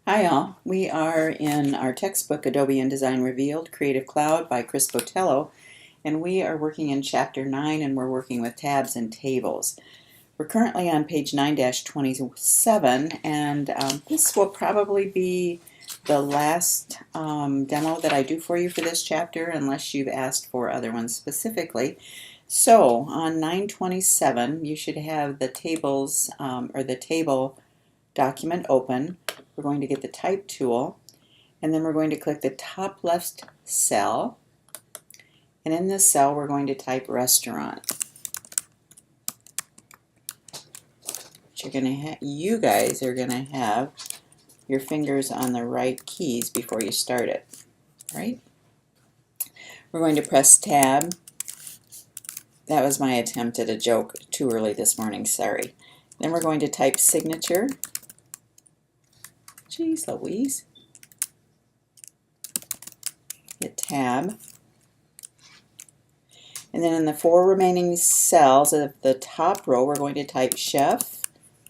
Hi all, we are in our textbook Adobe InDesign Revealed Creative Cloud by Chris Botello, and we are working in chapter 9 and we're working with tabs and tables. We're currently on page 9-27 and this will probably be the last demo that I do for you for this chapter unless you've asked for other ones specifically. So on 927 you should have the tables or the table document open. We're going to get the type tool and then we're going to click the top left cell, and in this cell we're going to type restaurant. You guys are going to have your fingers on the right keys before you start it, right? We're going to press tab. That was my attempt at a joke too early this morning, sorry. Then we're going to type signature. Geez Louise. Hit tab. And then in the 4 remaining cells of the top row, we're going to type chef,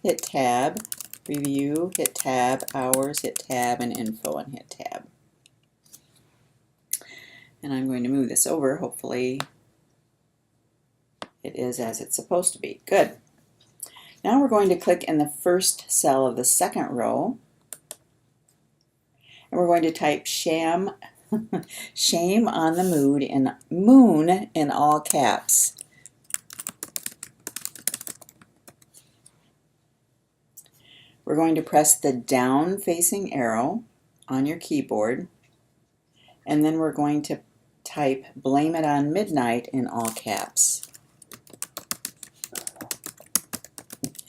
hit tab, review, hit tab, hours, hit tab, and info, and hit tab. And I'm going to move this over. Hopefully it is as it's supposed to be. Good. Now we're going to click in the first cell of the second row, and we're going to type shame on the moon in all caps. We're going to press the down facing arrow on your keyboard, and then we're going to type blame it on midnight in all caps.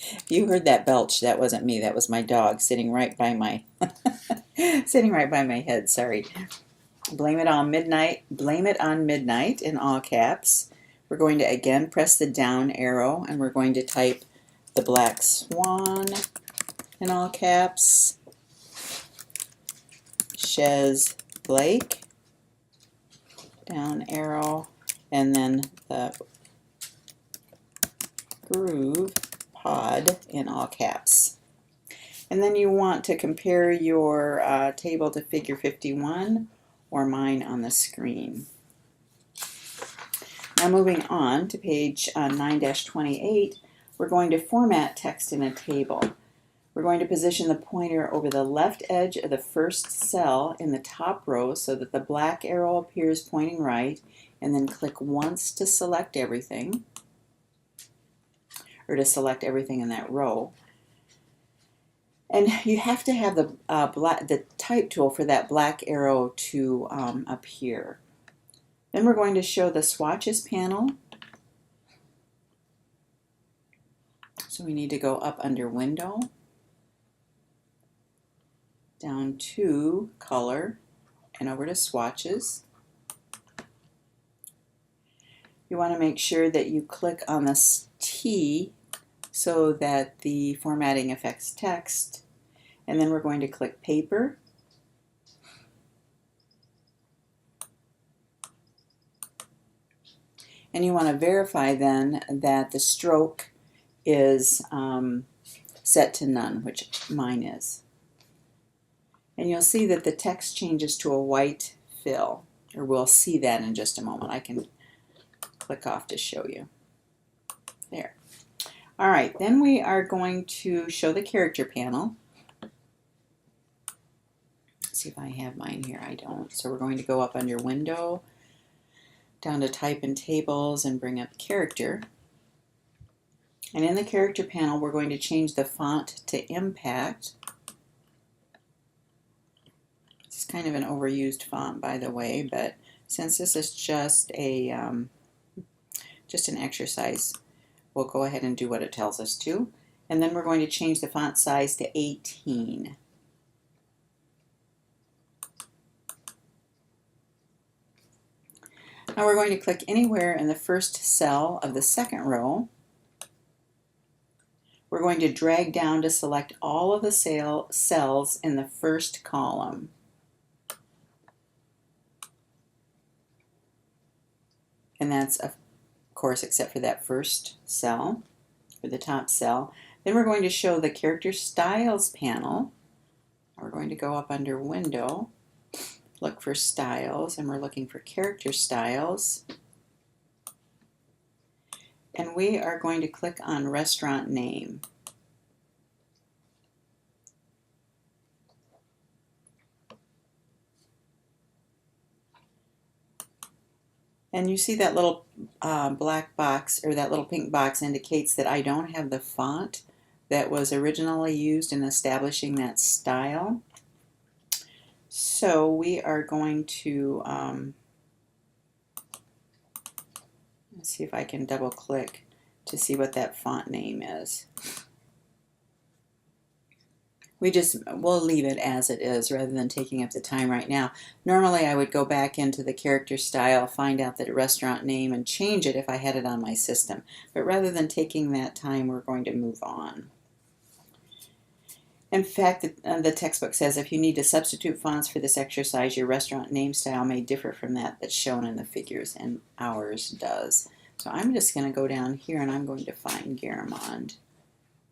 If you heard that belch, that wasn't me, that was my dog sitting right by my head, sorry. Blame it on midnight in all caps. We're going to again press the down arrow and we're going to type the black swan in all caps. Shez Blake, down arrow, and then the groove pod in all caps. And then you want to compare your table to figure 51 or mine on the screen. Now moving on to page 9-28, we're going to format text in a table. We're going to position the pointer over the left edge of the first cell in the top row so that the black arrow appears pointing right, and then click once to select everything, or to select everything in that row. And you have to have the type tool for that black arrow to appear. Then we're going to show the swatches panel. So we need to go up under window, down to color, and over to swatches. You want to make sure that you click on this T so that the formatting affects text, and then we're going to click paper. And you want to verify then that the stroke is set to none, which mine is. And you'll see that the text changes to a white fill, or we'll see that in just a moment. I can click off to show you. There. All right, then we are going to show the character panel. Let's see if I have mine here. I don't. So we're going to go up under window, down to type and tables, and bring up character. And in the character panel, we're going to change the font to Impact. It's kind of an overused font, by the way, but since this is just an exercise, we'll go ahead and do what it tells us to. And then we're going to change the font size to 18. Now we're going to click anywhere in the first cell of the second row. We're going to drag down to select all of the cells in the first column. And that's, of course, except for that first cell, or the top cell. Then we're going to show the Character Styles panel. We're going to go up under Window, look for Styles, and we're looking for Character Styles. And we are going to click on Restaurant Name. And you see that little black box, or that little pink box, indicates that I don't have the font that was originally used in establishing that style. So we are going to, let's see if I can double click to see what that font name is. We'll leave it as it is rather than taking up the time right now. Normally I would go back into the character style, find out the restaurant name, and change it if I had it on my system. But rather than taking that time, we're going to move on. In fact, the textbook says if you need to substitute fonts for this exercise, your restaurant name style may differ from that that's shown in the figures, and ours does. So I'm just going to go down here and I'm going to find Garamond,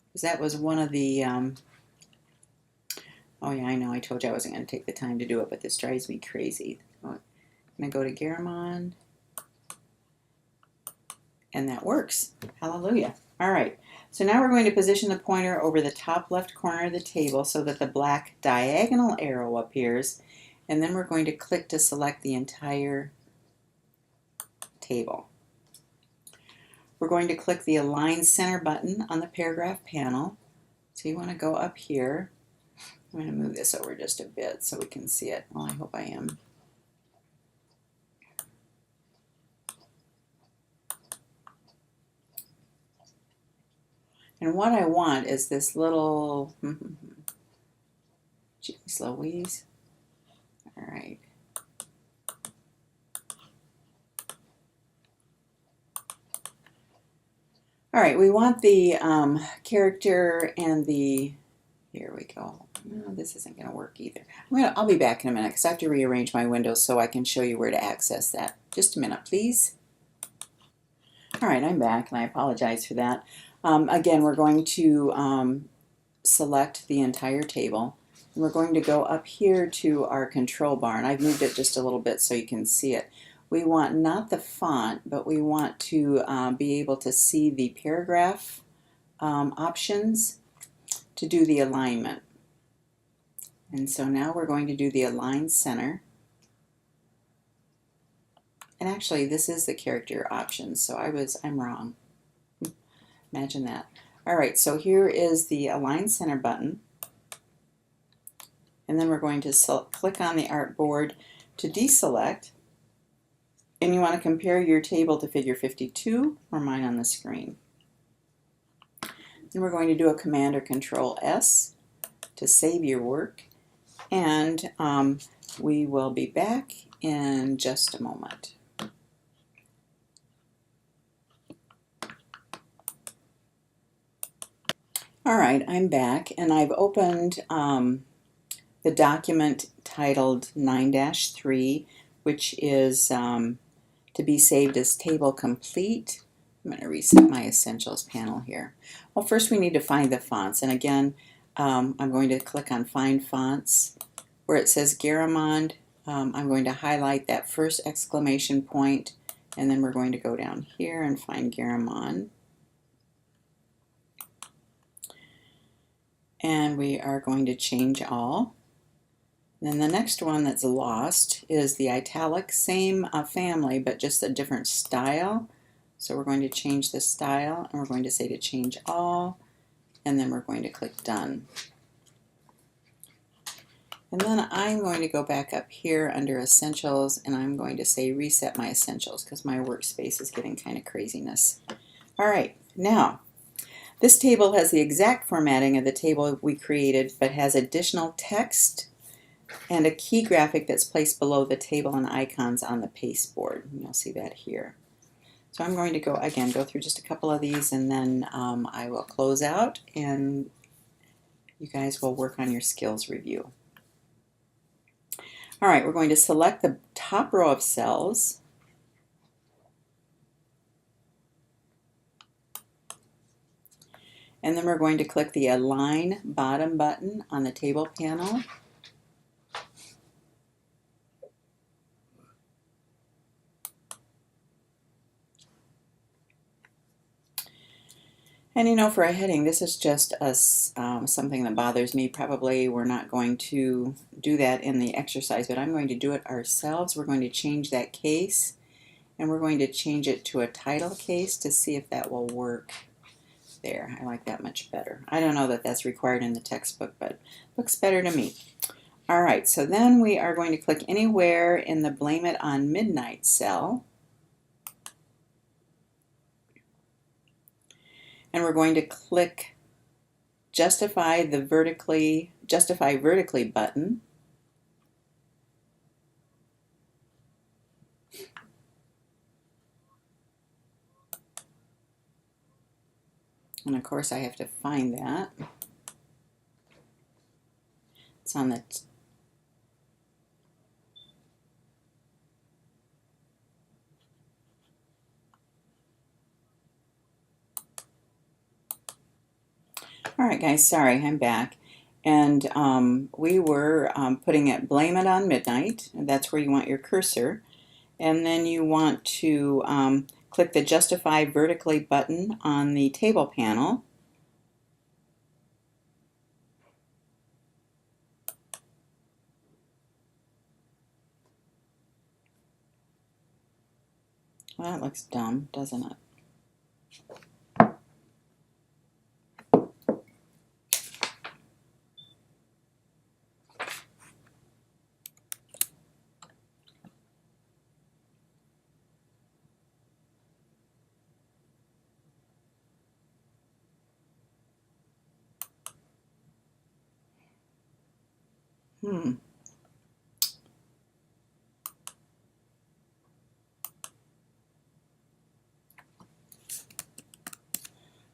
because that was one of the oh yeah, I know, I told you I wasn't going to take the time to do it, but this drives me crazy. I'm going to go to Garamond, and that works. Hallelujah. All right, so now we're going to position the pointer over the top left corner of the table so that the black diagonal arrow appears, and then we're going to click to select the entire table. We're going to click the Align Center button on the paragraph panel. So you want to go up here. I'm going to move this over just a bit so we can see it. Well, I hope I am. And what I want is this little, jeez Louise. All right. All right, we want the character and the, here we go. No, this isn't going to work either. I'll be back in a minute because I have to rearrange my windows so I can show you where to access that. Just a minute, please. All right, I'm back, and I apologize for that. Again, we're going to select the entire table, and we're going to go up here to our control bar, and I've moved it just a little bit so you can see it. We want not the font, but we want to be able to see the paragraph options to do the alignment. And so now we're going to do the Align Center. And actually, this is the character options, so I'm wrong. Imagine that. All right, so here is the Align Center button. And then we're going to click on the artboard to deselect. And you want to compare your table to figure 52 or mine on the screen. Then we're going to do a Command or Control S to save your work. And we will be back in just a moment. All right, I'm back, and I've opened the document titled 9-3, which is to be saved as Table Complete. I'm going to reset my Essentials panel here. Well, first we need to find the fonts, and again, I'm going to click on Find Fonts. Where it says Garamond, I'm going to highlight that first exclamation point, and then we're going to go down here and find Garamond. And we are going to change all. Then the next one that's lost is the italic, same family, but just a different style. So we're going to change the style, and we're going to say to change all, and then we're going to click Done. And then I'm going to go back up here under Essentials, and I'm going to say Reset My Essentials because my workspace is getting kind of craziness. All right, now this table has the exact formatting of the table we created, but has additional text and a key graphic that's placed below the table and icons on the pasteboard. You'll see that here. So I'm going to go through just a couple of these, and then I will close out, and you guys will work on your skills review. All right, we're going to select the top row of cells. And then we're going to click the Align Bottom button on the table panel. And you know, for a heading, this is just something that bothers me. Probably we're not going to do that in the exercise, but I'm going to do it ourselves. We're going to change that case, and we're going to change it to a title case to see if that will work. There, I like that much better. I don't know that that's required in the textbook, but looks better to me. All right, so then we are going to click anywhere in the Blame It on Midnight cell. And we're going to click Justify Vertically button. And of course I have to find that. It's on the All right, guys, sorry, I'm back. And we were putting it Blame It on Midnight. That's where you want your cursor. And then you want to click the Justify Vertically button on the table panel. Well, that looks dumb, doesn't it?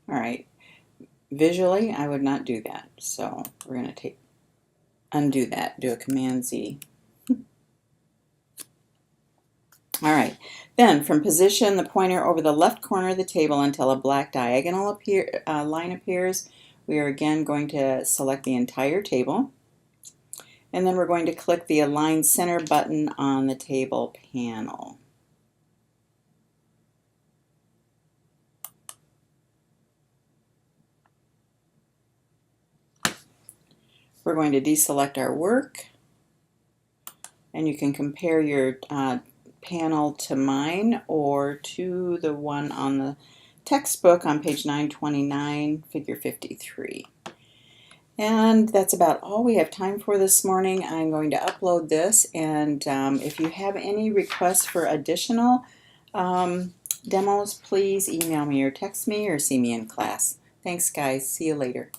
All right, visually I would not do that, so we're going to undo that, do a Command Z. All right, then from position the pointer over the left corner of the table until a black diagonal line appears. We are again going to select the entire table, and then we're going to click the Align Center button on the table panel. We're going to deselect our work, and you can compare your panel to mine or to the one on the textbook on page 929, figure 53. And that's about all we have time for this morning. I'm going to upload this, and if you have any requests for additional demos, please email me or text me or see me in class. Thanks, guys. See you later.